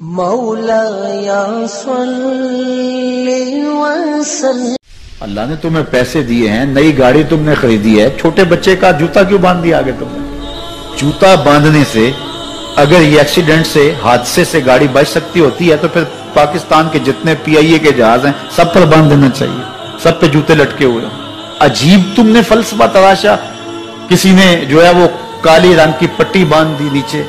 مولایا صلی وسلم۔ اللہ نے تمہیں پیسے دیے ہیں، نئی گاڑی تم نے خریدی ہے، چھوٹے بچے کا جوتا کیوں باندھ دیا آگے تم نے؟ جوتا باندھنے سے اگر یہ ایکسیڈنٹ سے، حادثے سے گاڑی بچ سکتی ہوتی ہے تو پھر پاکستان کے جتنے پی آئی اے کے جہاز ہیں سب پر باندھ دینا چاہیے، سب پہ جوتے لٹکے ہوئے ہیں۔ عجیب تم نے فلسفہ تراشا، کسی نے جو ہے وہ کالی رنگ کی پٹی باندھ دی نیچے،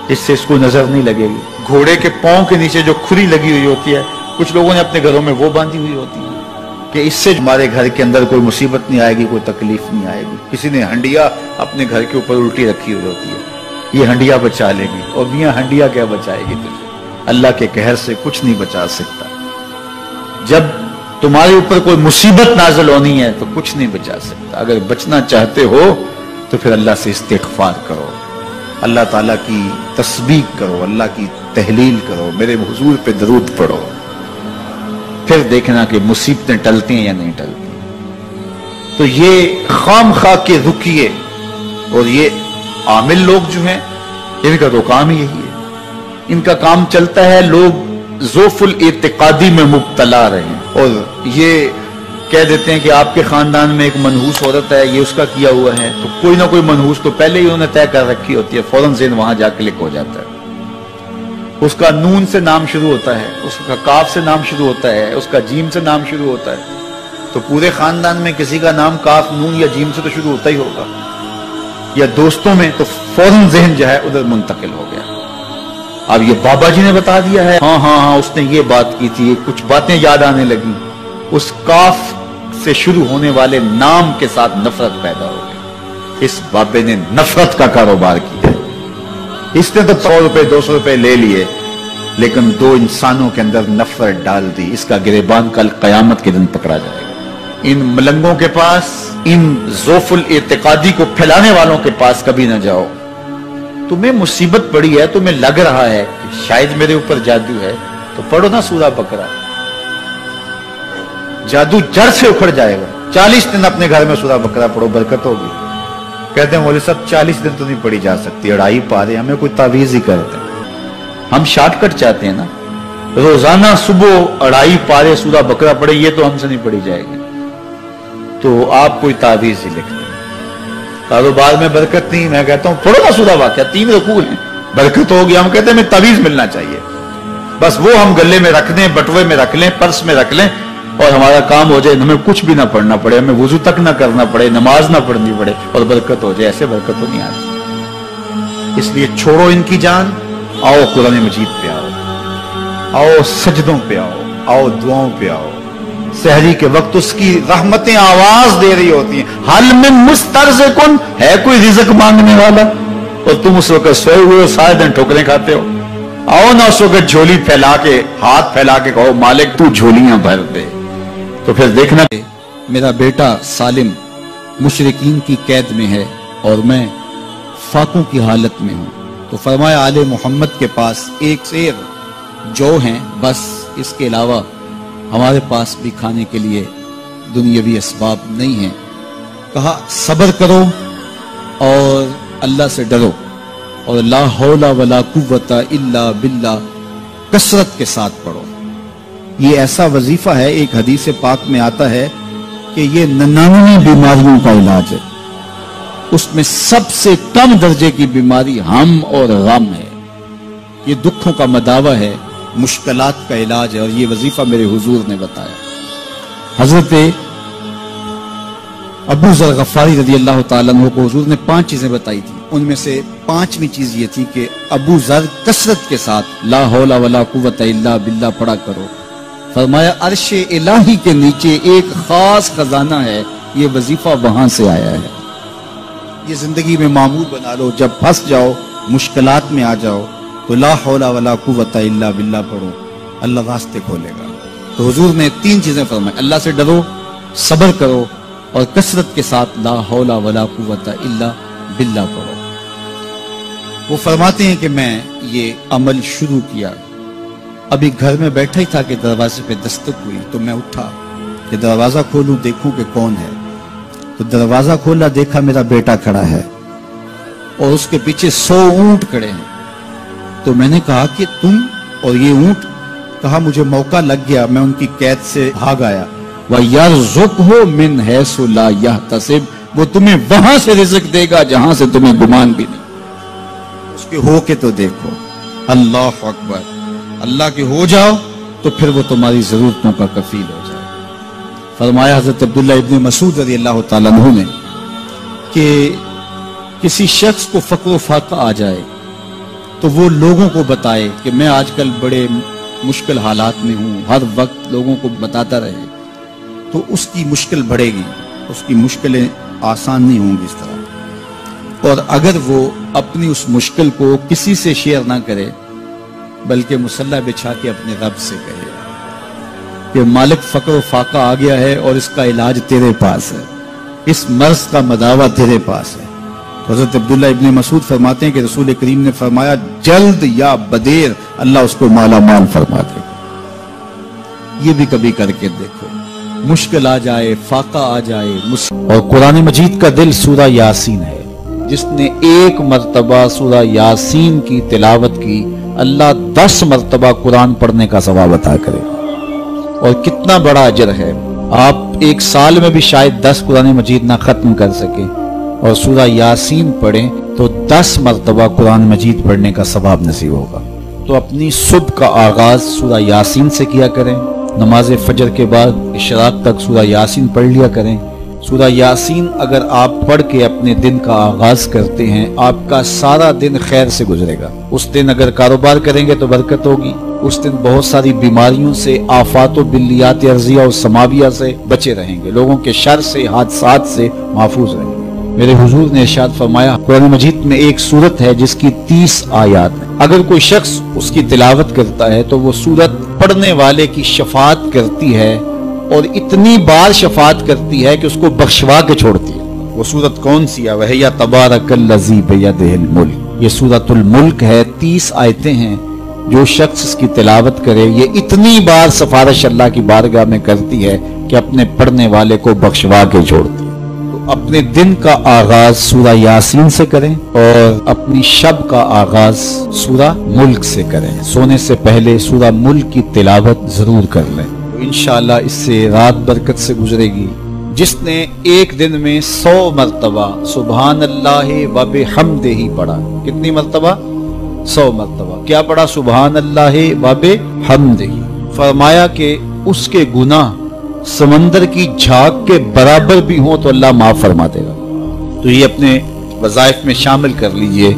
اس سے اس کو نظر نہیں لگے گی۔ گھوڑے کے پاؤں کے نیچے جو کھری لگی ہوئی ہوتی ہے، کچھ لوگوں نے اپنے گھروں میں وہ باندھی ہوئی ہوتی ہے کہ اس سے ہمارے گھر کے اندر کوئی مصیبت نہیں آئے گی، کوئی تکلیف نہیں آئے گی۔ کسی نے ہنڈیا اپنے گھر کے اوپر الٹی رکھی ہوئی ہوتی ہے، یہ ہنڈیا بچا لے گی، اور میاں ہنڈیا کیا بچائے گی تجھے؟ اللہ کے قہر سے کچھ نہیں بچا سکتا۔ جب تمہارے اوپر کوئی مصیبت نازل ہونی ہے تو کچھ نہیں بچا سکتا۔ اگر بچنا چاہتے ہو تو پھر اللہ سے استغفار کرو، اللہ تعالیٰ کی تسبیح کرو، اللہ کی تحلیل کرو، میرے حضور پہ درود پڑھو، پھر دیکھنا کہ مصیبتیں ٹلتی ہیں یا نہیں ٹلتی۔ تو یہ خام خواہ کے رکیے، اور یہ عامل لوگ جو ہیں ان کا تو کام ہی یہی ہے، ان کا کام چلتا ہے لوگ ذوف الاعتقادی میں مبتلا رہے ہیں، اور یہ کہہ دیتے ہیں کہ آپ کے خاندان میں ایک منحوس عورت ہے، یہ اس کا کیا ہوا ہے، تو کوئی نہ کوئی منحوس تو پہلے ہی انہوں نے طے کر رکھی ہوتی ہے، فوراً ذہن وہاں جا کلک ہو جاتا ہے۔ اس کا نون سے نام شروع ہوتا ہے، اس کا کاف سے نام شروع ہوتا ہے، اس کا جیم سے نام شروع ہوتا ہے، تو پورے خاندان میں کسی کا نام کاف، نون یا جیم سے تو شروع ہوتا ہی ہوگا، یا دوستوں میں، تو فوراً ذہن جو ہے ادھر منتقل ہو گیا۔ اب یہ بابا جی نے بتا دیا ہے، ہاں ہاں ہاں اس نے یہ بات کی تھی، کچھ باتیں یاد آنے لگی، اس کاف سے شروع ہونے والے نام کے ساتھ نفرت پیدا ہو گئی۔ اس بابے نے نفرت کا کاروبار کیا، اس نے تو 100 روپے 200 روپے لے لیے، لیکن دو انسانوں کے اندر نفرت ڈال دی۔ اس کا گریبان کل قیامت کے دن پکڑا جائے گا۔ ان ملنگوں کے پاس، ان ذوف الاعتقادی کو پھیلانے والوں کے پاس کبھی نہ جاؤ۔ تمہیں مصیبت پڑی ہے، تمہیں لگ رہا ہے کہ شاید میرے اوپر جادو ہے، تو پڑھو نا سورہ بقرہ، جادو جڑ سے اکھڑ جائے گا۔ 40 دن اپنے گھر میں سورہ بقرہ پڑھو، برکت ہوگی۔ کہتے ہیں مولوی صاحب 40 دن تو نہیں پڑھی جا سکتی، 2.5 پارے، ہمیں کوئی تعویذ ہی کرتے ہیں، ہم شارٹ کٹ چاہتے ہیں نا، روزانہ صبح 2.5 پارے سورہ بقرہ پڑھے، یہ تو ہم سے نہیں پڑھی جائے گی، تو آپ کوئی تعویذ ہی لکھ دیں۔ کاروبار میں برکت نہیں، میں کہتا ہوں پڑھو نا سورہ واقعہ، 3 رکوع ہیں، برکت ہوگی۔ ہم کہتے ہیں ہمیں تعویذ ملنا چاہیے، بس وہ ہم گلے میں رکھ دیں، بٹوے میں رکھ لیں، پرس میں رکھ لیں، اور ہمارا کام ہو جائے، ہمیں کچھ بھی نہ پڑھنا پڑے، ہمیں وضو تک نہ کرنا پڑے، نماز نہ پڑھنی پڑے، اور برکت ہو جائے۔ ایسے برکت تو نہیں آتی۔ اس لیے چھوڑو ان کی جان، آؤ قرآن مجید پہ آؤ، آؤ سجدوں پہ آؤ، آؤ دعاؤں پہ آؤ۔ سحری کے وقت اس کی رحمتیں آواز دے رہی ہوتی ہیں، حل من مسترزقن، ہے کوئی رزق مانگنے والا، اور تم اس وقت سوئے ہوئے ہو، سارے دن ٹھوکریں کھاتے ہو۔ آؤ نہ اس وقت جھولی پھیلا کے، ہاتھ پھیلا کے کہو مالک تو جھولیاں بھر دے۔ تو پھر دیکھنا، میرا بیٹا سالم مشرکین کی قید میں ہے اور میں فاقوں کی حالت میں ہوں، تو فرمایا آل محمد کے پاس ایک سیر جو ہیں، بس اس کے علاوہ ہمارے پاس بھی کھانے کے لیے دنیاوی اسباب نہیں ہیں۔ کہا صبر کرو اور اللہ سے ڈرو، اور لا حول ولا قوت الا باللہ کثرت کے ساتھ پڑھو۔ یہ ایسا وظیفہ ہے، ایک حدیث پاک میں آتا ہے کہ یہ 99 بیماریوں کا علاج ہے، اس میں سب سے کم درجے کی بیماری ہم اور غم ہے، یہ دکھوں کا مداوع ہے، مشکلات کا علاج ہے، اور یہ وظیفہ میرے حضور نے بتایا۔ حضرت ابو ذر غفاری رضی اللہ تعالیٰ عنہ کو حضور نے 5 چیزیں بتائی تھی، ان میں سے 5ویں چیز یہ تھی کہ ابو ذر کثرت کے ساتھ لا حول ولا قوت الا باللہ پڑھا کرو۔ فرمایا عرش الہی کے نیچے ایک خاص خزانہ ہے، یہ وظیفہ وہاں سے آیا ہے، یہ زندگی میں معمول بنا لو۔ جب پھنس جاؤ، مشکلات میں آ جاؤ، تو لا حول ولا قوت الا باللہ پڑھو، اللہ راستے کھولے گا۔ تو حضور نے 3 چیزیں فرمائی، اللہ سے ڈرو، صبر کرو، اور کثرت کے ساتھ لا حول ولا قوت الا باللہ پڑھو۔ وہ فرماتے ہیں کہ میں یہ عمل شروع کیا، ابھی گھر میں بیٹھا ہی تھا کہ دروازے پہ دستک ہوئی، تو میں اٹھا کہ دروازہ کھولوں دیکھوں کہ کون ہے، تو دروازہ کھولا، دیکھا میرا بیٹا کھڑا ہے اور اس کے پیچھے 100 اونٹ کھڑے ہیں۔ تو میں نے کہا کہ تم اور یہ اونٹ؟ کہا مجھے موقع لگ گیا، میں ان کی قید سے بھاگ آیا۔ وَيَرْزُقْهُ مِنْ حَيْثُ لَا يَحْتَسِبُ، وہ تمہیں وہاں سے رزق دے گا جہاں سے تمہیں گمان بھی نہیں۔ اس کے ہو کے تو دیکھو، اللہ اکبر، اللہ کے ہو جاؤ تو پھر وہ تمہاری ضرورتوں کا کفیل ہو جائے۔ فرمایا حضرت عبداللہ ابن مسعود رضی اللہ تعالیٰ عنہ نے کہ کسی شخص کو فقر و فاقہ آ جائے تو وہ لوگوں کو بتائے کہ میں آج کل بڑے مشکل حالات میں ہوں، ہر وقت لوگوں کو بتاتا رہے تو اس کی مشکل بڑھے گی، اس کی مشکلیں آسان نہیں ہوں گی اس طرح۔ اور اگر وہ اپنی اس مشکل کو کسی سے شیئر نہ کرے بلکہ مصلی بچھا کے اپنے رب سے کہے کہ مالک فقر و فاقہ آ گیا ہے اور اس کا علاج تیرے پاس ہے، اس مرض کا مداوع تیرے پاس ہے۔ تو حضرت عبداللہ ابن مسعود فرماتے ہیں کہ رسول کریم نے فرمایا جلد یا بدیر اللہ اس کو مالا مال فرما دے گا۔ یہ بھی کبھی کر کے دیکھو، مشکل آ جائے، فاقہ آ جائے۔ اور قرآن مجید کا دل سورہ یاسین ہے، جس نے ایک مرتبہ سورہ یاسین کی تلاوت کی اللہ 10 مرتبہ قرآن پڑھنے کا ثواب عطا کرے۔ اور کتنا بڑا اجر ہے، آپ ایک سال میں بھی شاید 10 قرآن مجید نہ ختم کر سکیں اور سورہ یاسین پڑھیں تو 10 مرتبہ قرآن مجید پڑھنے کا ثواب نصیب ہوگا۔ تو اپنی صبح کا آغاز سورہ یاسین سے کیا کریں، نماز فجر کے بعد اشراق تک سورہ یاسین پڑھ لیا کریں۔ سورہ یاسین اگر آپ پڑھ کے اپنے دن کا آغاز کرتے ہیں، آپ کا سارا دن خیر سے گزرے گا۔ اس دن اگر کاروبار کریں گے تو برکت ہوگی، اس دن بہت ساری بیماریوں سے، آفات و بلیات ارضیہ اور سماویہ سے بچے رہیں گے، لوگوں کے شر سے، حادثات سے محفوظ رہیں گے۔ میرے حضور نے ارشاد فرمایا قرآن مجید میں ایک سورت ہے جس کی 30 آیات ہیں، اگر کوئی شخص اس کی تلاوت کرتا ہے تو وہ سورت پڑھنے والے کی شفاعت کرتی ہے، اور اتنی بار شفاعت کرتی ہے کہ اس کو بخشوا کے چھوڑتی ہے۔ وہ سورت کون سی ہے؟ وَهِيَ تَبَارَكَ الَّذِي بِيَدِهِ الْمُلْكُ، یہ سورۃ الملک ہے، 30 آیتیں ہیں۔ جو شخص اس کی تلاوت کرے یہ اتنی بار سفارش اللہ کی بارگاہ میں کرتی ہے کہ اپنے پڑھنے والے کو بخشوا کے چھوڑتی ہے۔ تو اپنے دن کا آغاز سورہ یاسین سے کریں اور اپنی شب کا آغاز سورہ ملک سے کریں۔ سونے سے پہلے سورہ ملک کی تلاوت ضرور کر لیں، تو انشاءاللہ اس سے رات برکت سے گزرے گی۔ جس نے ایک دن میں 100 مرتبہ سبحان اللہ و بحمدہ پڑھا، کتنی مرتبہ؟ 100 مرتبہ کیا پڑھا؟ سبحان اللہ و بحمدہ، فرمایا کہ اس کے گناہ سمندر کی جھاگ کے برابر بھی ہوں تو اللہ معاف فرما دے گا۔ تو یہ اپنے وظائف میں شامل کر لیجئے،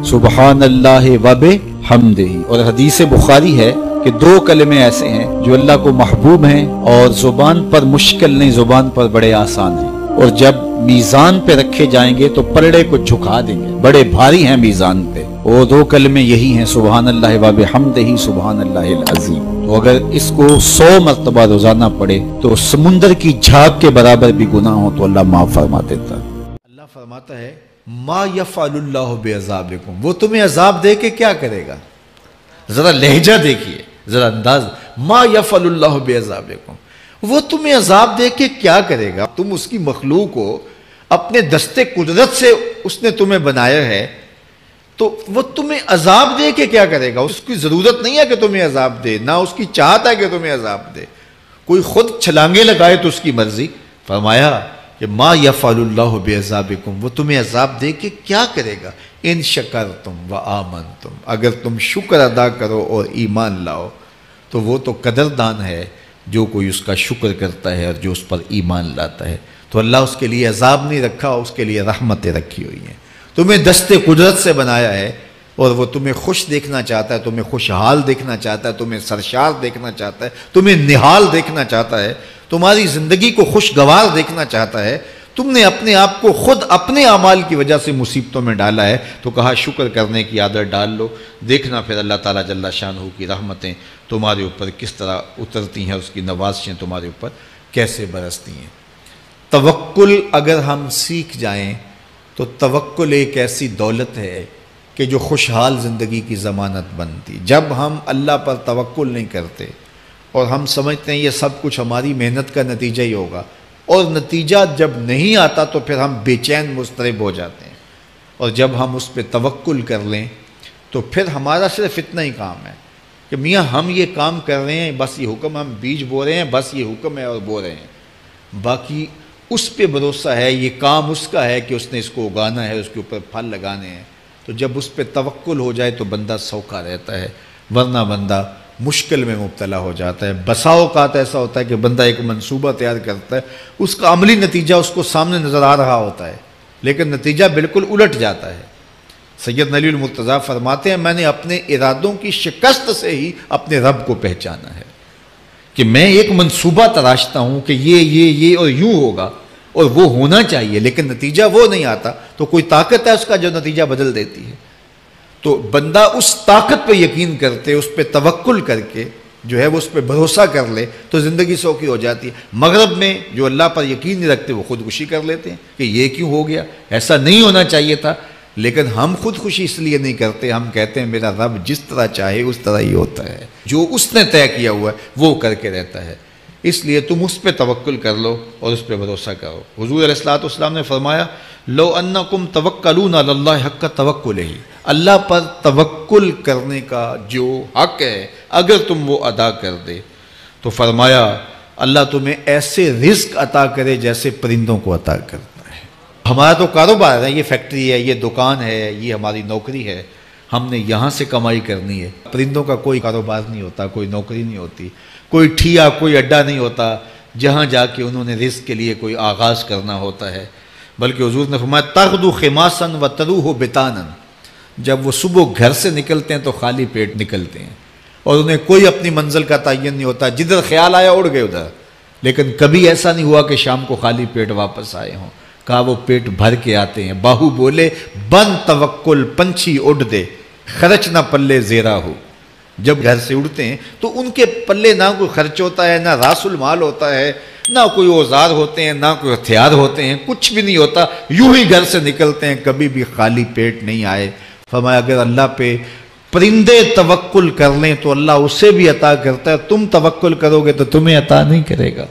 سبحان اللہ و بحمدہ۔ اور حدیث بخاری ہے کہ 2 کلمے ایسے ہیں جو اللہ کو محبوب ہیں اور زبان پر مشکل نہیں، زبان پر بڑے آسان ہیں، اور جب میزان پہ رکھے جائیں گے تو پلڑے کو جھکا دیں گے، بڑے بھاری ہیں میزان پہ۔ وہ 2 کلمے یہی ہیں، سبحان اللہ و بحمدہ، سبحان اللہ العظیم۔ تو اگر اس کو 100 مرتبہ روزانہ پڑھے تو سمندر کی جھاگ کے برابر بھی گناہ ہو تو اللہ معاف فرما دیتا ہے۔ اللہ فرماتا ہے ما یفعل اللہ بعذابکم، وہ تمہیں عذاب دے کے کیا کرے گا؟ ذرا لہجہ دیکھیے، ذرا انداز، ما یفعل اللہ بعذابکم، وہ تمہیں عذاب دے کے کیا کرے گا؟ تم اس کی مخلوق ہو، اپنے دستے قدرت سے اس نے تمہیں بنایا ہے، تو وہ تمہیں عذاب دے کے کیا کرے گا؟ اس کی ضرورت نہیں ہے کہ تمہیں عذاب دے، نہ اس کی چاہت ہے کہ تمہیں عذاب دے، کوئی خود چھلانگے لگائے تو اس کی مرضی۔ فرمایا کہ ما یفعل اللہ بعذابکم، وہ تمہیں عذاب دے کے کیا کرے گا؟ ان شکرتم و آمنتم، اگر تم شکر ادا کرو اور ایمان لاؤ تو وہ تو قدردان ہے جو کوئی اس کا شکر کرتا ہے اور جو اس پر ایمان لاتا ہے۔ تو اللہ اس کے لیے عذاب نہیں رکھا، اس کے لیے رحمتیں رکھی ہوئی ہیں۔ تمہیں دستے قدرت سے بنایا ہے اور وہ تمہیں خوش دیکھنا چاہتا ہے، تمہیں خوشحال دیکھنا چاہتا ہے، تمہیں سرشار دیکھنا چاہتا ہے، تمہیں نہال دیکھنا چاہتا ہے، تمہاری زندگی کو خوشگوار دیکھنا چاہتا ہے۔ تم نے اپنے آپ کو خود اپنے اعمال کی وجہ سے مصیبتوں میں ڈالا ہے، تو کہا شکر کرنے کی عادت ڈال لو، دیکھنا پھر اللہ تعالیٰ جل شانہ کی رحمتیں تمہارے اوپر کس طرح اترتی ہیں، اس کی نوازشیں تمہارے اوپر کیسے برستی ہیں۔ توکل اگر ہم سیکھ جائیں تو توکل ایک ایسی دولت ہے کہ جو خوشحال زندگی کی ضمانت بنتی۔ جب ہم اللہ پر توکل نہیں کرتے اور ہم سمجھتے ہیں یہ سب کچھ ہماری محنت کا نتیجہ ہی ہوگا، اور نتیجہ جب نہیں آتا تو پھر ہم بے چین مضطرب ہو جاتے ہیں، اور جب ہم اس پہ توکل کر لیں تو پھر ہمارا صرف اتنا ہی کام ہے کہ میاں ہم یہ کام کر رہے ہیں، بس یہ حکم، ہم بیج بو رہے ہیں، بس یہ حکم ہے اور بو رہے ہیں، باقی اس پہ بھروسہ ہے، یہ کام اس کا ہے کہ اس نے اس کو اگانا ہے، اس کے اوپر پھل لگانے ہیں۔ تو جب اس پہ توکل ہو جائے تو بندہ سوکھا رہتا ہے، ورنہ بندہ مشکل میں مبتلا ہو جاتا ہے۔ بسا اوقات ایسا ہوتا ہے کہ بندہ ایک منصوبہ تیار کرتا ہے، اس کا عملی نتیجہ اس کو سامنے نظر آ رہا ہوتا ہے، لیکن نتیجہ بالکل الٹ جاتا ہے۔ سید علی المرتضیٰ فرماتے ہیں میں نے اپنے ارادوں کی شکست سے ہی اپنے رب کو پہچانا ہے، کہ میں ایک منصوبہ تراشتا ہوں کہ یہ اور یوں ہوگا اور وہ ہونا چاہیے، لیکن نتیجہ وہ نہیں آتا، تو کوئی طاقت ہے اس کا جو نتیجہ بدل دیتی ہے۔ تو بندہ اس طاقت پہ یقین کرتے، اس پہ توکل کر کے جو ہے وہ اس پہ بھروسہ کر لے تو زندگی سوکھی ہو جاتی ہے۔ مغرب میں جو اللہ پر یقین نہیں رکھتے وہ خودکشی کر لیتے ہیں کہ یہ کیوں ہو گیا، ایسا نہیں ہونا چاہیے تھا، لیکن ہم خودکشی اس لیے نہیں کرتے، ہم کہتے ہیں میرا رب جس طرح چاہے اس طرح ہی ہوتا ہے، جو اس نے طے کیا ہوا ہے وہ کر کے رہتا ہے، اس لیے تم اس پہ توکل کر لو اور اس پہ بھروسہ کرو۔ حضور علیہ الصلوۃ والسلام نے فرمایا لو انکم توکلون علی اللہ حق توکلہ، اللہ پر توکل کرنے کا جو حق ہے اگر تم وہ ادا کر دے تو فرمایا اللہ تمہیں ایسے رزق عطا کرے جیسے پرندوں کو عطا کرتا ہے۔ ہمارا تو کاروبار ہے، یہ فیکٹری ہے، یہ دکان ہے، یہ ہماری نوکری ہے، ہم نے یہاں سے کمائی کرنی ہے۔ پرندوں کا کوئی کاروبار نہیں ہوتا، کوئی نوکری نہیں ہوتی، کوئی ٹھیا، کوئی اڈا نہیں ہوتا جہاں جا کے انہوں نے رزق کے لیے کوئی آغاز کرنا ہوتا ہے، بلکہ حضور نے فرمایا تغدو خماسا وتروح بطانا، جب وہ صبح گھر سے نکلتے ہیں تو خالی پیٹ نکلتے ہیں اور انہیں کوئی اپنی منزل کا تعین نہیں ہوتا، جدھر خیال آیا اڑ گئے ادھر، لیکن کبھی ایسا نہیں ہوا کہ شام کو خالی پیٹ واپس آئے ہوں، کہا وہ پیٹ بھر کے آتے ہیں۔ باہو بولے بن توکل پنچھی اڑ دے، خرچ نہ پلے زیرا ہو، جب گھر سے اڑتے ہیں تو ان کے پلے نہ کوئی خرچ ہوتا ہے، نہ راس المال ہوتا ہے، نہ کوئی اوزار ہوتے ہیں، نہ کوئی ہتھیار ہوتے ہیں، کچھ بھی نہیں ہوتا، یوں ہی گھر سے نکلتے ہیں، کبھی بھی خالی پیٹ نہیں آئے۔ فرمایا اگر اللہ پہ پرندے توکل کر لیں تو اللہ اسے بھی عطا کرتا ہے، تم توکل کرو گے تو تمہیں عطا نہیں کرے گا۔